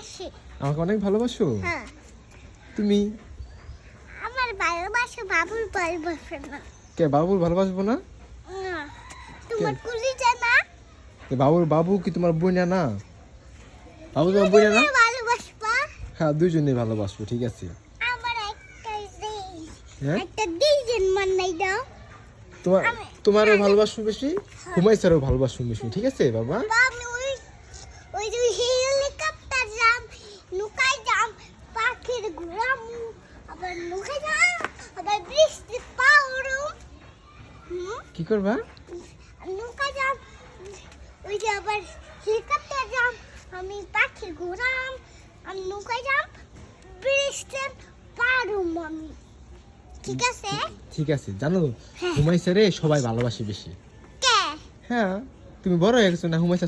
ভালোবাসি। আমাকে অনেক ভালোবাসো? হ্যাঁ। তুমি? আমার ভালোবাসা বাবুর ভালোবাসে না। কে বাবুর ভালোবাসবো না? না। তোমার কলিজা না? বাবু কি তোমার বোন না? বাবু তোমার বোন না? ভালোবাসবা? হ্যাঁ, দুইজনেই ভালোবাসবো, ঠিক আছে। আমার হ্যাঁ? একটা ডিজাইন বানাই দাও। তোমারও ভালোবাসবো বেশি, হুমাইসারও ভালোবাসবো বেশি, ঠিক আছে বাবা? আমি ওই যে হেলিকপ্টার যাম, নৌকায় যাম, পাখির ঘোরাম, আবার নৌকায় যাম, আবার বৃষ্টি পাউরুম। কি করবা? নৌকায় যাম, ওই যে আবার হেলিকপ্টার যাম, আমি পাখির ঘোরাম, আমি নৌকায় যাম, বৃষ্টি পারুম আমি। ঠিক আছে? ঠিক আছে। জানো হুমাইসারে সবাই ভালোবাসে বেশি। কে? হ্যাঁ, তুমি বড় হয়ে গেছো না, হুমাইসা